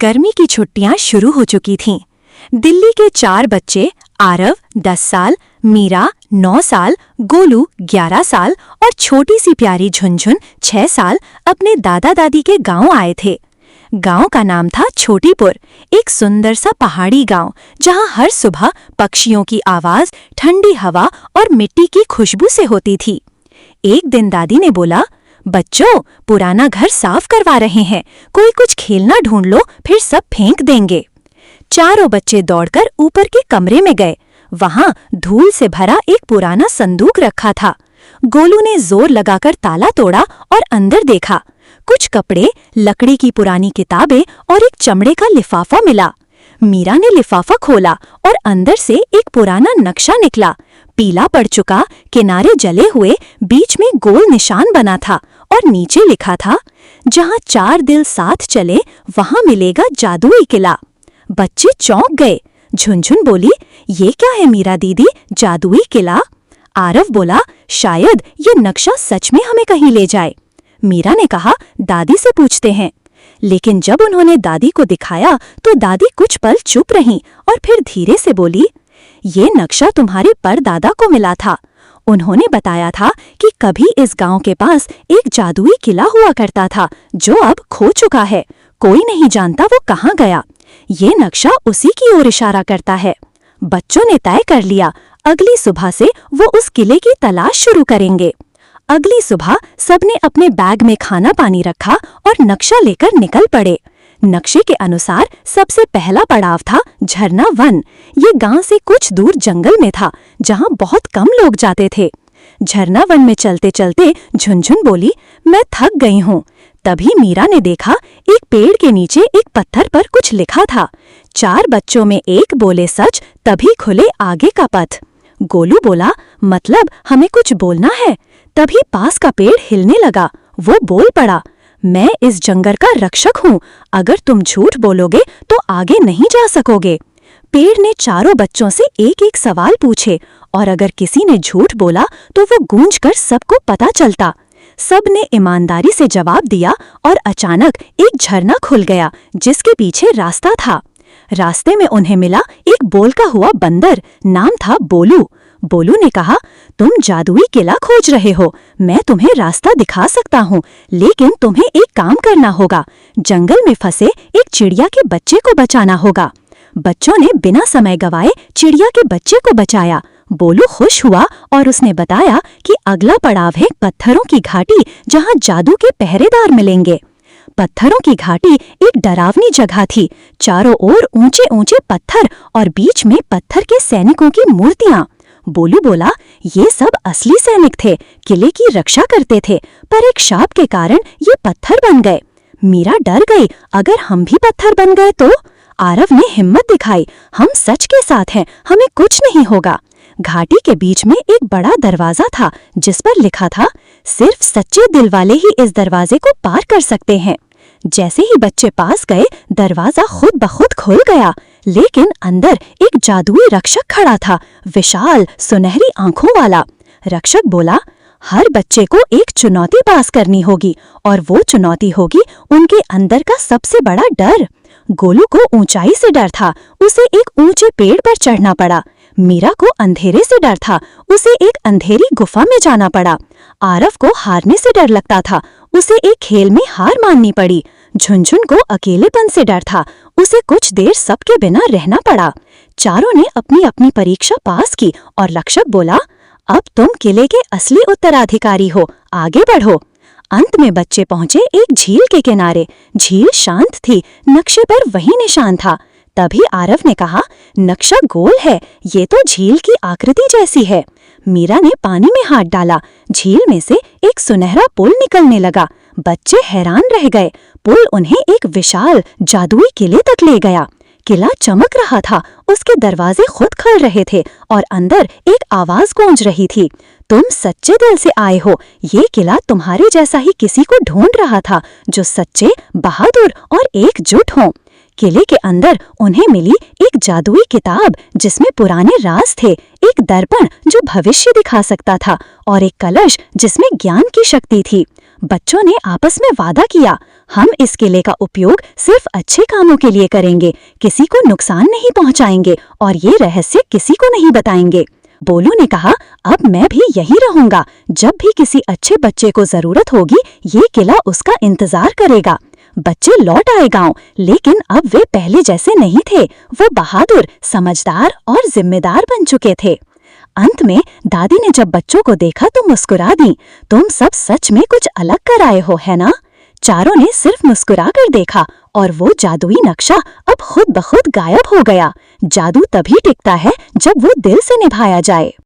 गर्मी की छुट्टियां शुरू हो चुकी थीं। दिल्ली के 4 बच्चे आरव 10 साल, मीरा 9 साल, गोलू 11 साल और छोटी सी प्यारी झुनझुन 6 साल अपने दादा दादी के गांव आए थे। गांव का नाम था छोटीपुर, एक सुंदर सा पहाड़ी गांव जहां हर सुबह पक्षियों की आवाज, ठंडी हवा और मिट्टी की खुशबू से होती थी। एक दिन दादी ने बोला, बच्चों, पुराना घर साफ करवा रहे हैं, कोई कुछ खेलना ढूंढ लो, फिर सब फेंक देंगे। चारों बच्चे दौड़कर ऊपर के कमरे में गए। वहां धूल से भरा एक पुराना संदूक रखा था। गोलू ने जोर लगाकर ताला तोड़ा और अंदर देखा। कुछ कपड़े, लकड़ी की पुरानी किताबें और एक चमड़े का लिफाफा मिला। मीरा ने लिफाफा खोला और अंदर से एक पुराना नक्शा निकला। पीला पड़ चुका, किनारे जले हुए, बीच में गोल निशान बना था और नीचे लिखा था, जहां 4 दिल साथ चले वहां मिलेगा जादुई किला। बच्चे चौंक गए। झुनझुन बोली, ये क्या है मीरा दीदी, जादुई किला? आरव बोला, शायद ये नक्शा सच में हमें कहीं ले जाए। मीरा ने कहा, दादी से पूछते हैं। लेकिन जब उन्होंने दादी को दिखाया तो दादी कुछ पल चुप रहीं और फिर धीरे से बोली, ये नक्शा तुम्हारे परदादा को मिला था। उन्होंने बताया था कि कभी इस गांव के पास एक जादुई किला हुआ करता था जो अब खो चुका है। कोई नहीं जानता वो कहाँ गया। ये नक्शा उसी की ओर इशारा करता है। बच्चों ने तय कर लिया, अगली सुबह से वो उस किले की तलाश शुरू करेंगे। अगली सुबह सबने अपने बैग में खाना पानी रखा और नक्शा लेकर निकल पड़े। नक्शे के अनुसार सबसे पहला पड़ाव था झरना वन। ये गांव से कुछ दूर जंगल में था, जहां बहुत कम लोग जाते थे। झरना वन में चलते चलते झुनझुन बोली, मैं थक गई हूँ। तभी मीरा ने देखा, एक पेड़ के नीचे एक पत्थर पर कुछ लिखा था। 4 बच्चों में एक बोले सच, तभी खुले आगे का पथ। गोलू बोला, मतलब हमें कुछ बोलना है। तभी पास का पेड़ हिलने लगा। वो बोल पड़ा, मैं इस जंगल का रक्षक हूँ, अगर तुम झूठ बोलोगे तो आगे नहीं जा सकोगे। पेड़ ने चारों बच्चों से एक एक सवाल पूछे और अगर किसी ने झूठ बोला तो वो गूंजकर सबको पता चलता। सब ने ईमानदारी से जवाब दिया और अचानक एक झरना खुल गया जिसके पीछे रास्ता था। रास्ते में उन्हें मिला एक बोलता हुआ बंदर, नाम था बोलू। बोलू ने कहा, तुम जादुई किला खोज रहे हो, मैं तुम्हें रास्ता दिखा सकता हूँ, लेकिन तुम्हें एक काम करना होगा। जंगल में फंसे एक चिड़िया के बच्चे को बचाना होगा। बच्चों ने बिना समय गवाए चिड़िया के बच्चे को बचाया। बोलू खुश हुआ और उसने बताया कि अगला पड़ाव है पत्थरों की घाटी, जहाँ जादू के पहरेदार मिलेंगे। पत्थरों की घाटी एक डरावनी जगह थी। चारों ओर ऊंचे ऊंचे पत्थर और बीच में पत्थर के सैनिकों की मूर्तियां। बोलू बोला, ये सब असली सैनिक थे, किले की रक्षा करते थे, पर एक शाप के कारण ये पत्थर बन गए। मीरा डर गई, अगर हम भी पत्थर बन गए तो? आरव ने हिम्मत दिखाई, हम सच के साथ हैं, हमें कुछ नहीं होगा। घाटी के बीच में एक बड़ा दरवाजा था जिस पर लिखा था, सिर्फ सच्चे दिल वाले ही इस दरवाजे को पार कर सकते हैं। जैसे ही बच्चे पास गए, दरवाजा खुद ब खुद खुल गया, लेकिन अंदर एक जादुई रक्षक खड़ा था, विशाल सुनहरी आंखों वाला। रक्षक बोला, हर बच्चे को एक चुनौती पास करनी होगी और वो चुनौती होगी उनके अंदर का सबसे बड़ा डर। गोलू को ऊंचाई से डर था, उसे एक ऊंचे पेड़ पर चढ़ना पड़ा। मीरा को अंधेरे से डर था, उसे एक अंधेरी गुफा में जाना पड़ा। आरव को हारने से डर लगता था, उसे एक खेल में हार माननी पड़ी। झुनझुन को अकेलेपन से डर था, उसे कुछ देर सबके बिना रहना पड़ा। चारों ने अपनी अपनी परीक्षा पास की और रक्षक बोला, अब तुम किले के असली उत्तराधिकारी हो, आगे बढ़ो। अंत में बच्चे पहुंचे एक झील के किनारे। झील शांत थी, नक्शे पर वही निशान था। तभी आरव ने कहा, नक्शा गोल है, ये तो झील की आकृति जैसी है। मीरा ने पानी में हाथ डाला, झील में से एक सुनहरा पुल निकलने लगा। बच्चे हैरान रह गए, पुल उन्हें एक विशाल जादुई किले तक ले गया। किला चमक रहा था, उसके दरवाजे खुद खुल रहे थे और अंदर एक आवाज गूंज रही थी, तुम सच्चे दिल से आए हो, ये किला तुम्हारे जैसा ही किसी को ढूंढ रहा था जो सच्चे, बहादुर और एकजुट हों। किले के अंदर उन्हें मिली एक जादुई किताब जिसमें पुराने राज थे, एक दर्पण जो भविष्य दिखा सकता था और एक कलश जिसमें ज्ञान की शक्ति थी। बच्चों ने आपस में वादा किया, हम इस किले का उपयोग सिर्फ अच्छे कामों के लिए करेंगे, किसी को नुकसान नहीं पहुंचाएंगे और ये रहस्य किसी को नहीं बताएंगे। बोलू ने कहा, अब मैं भी यहीं रहूंगा। जब भी किसी अच्छे बच्चे को जरूरत होगी, ये किला उसका इंतजार करेगा। बच्चे लौट आए गांव, लेकिन अब वे पहले जैसे नहीं थे। वो बहादुर, समझदार और जिम्मेदार बन चुके थे। अंत में दादी ने जब बच्चों को देखा तो मुस्कुरा दी, तुम सब सच में कुछ अलग कर आए हो, है ना? चारों ने सिर्फ मुस्कुरा कर देखा और वो जादुई नक्शा अब खुद ब खुद गायब हो गया। जादू तभी टिकता है जब वो दिल से निभाया जाए।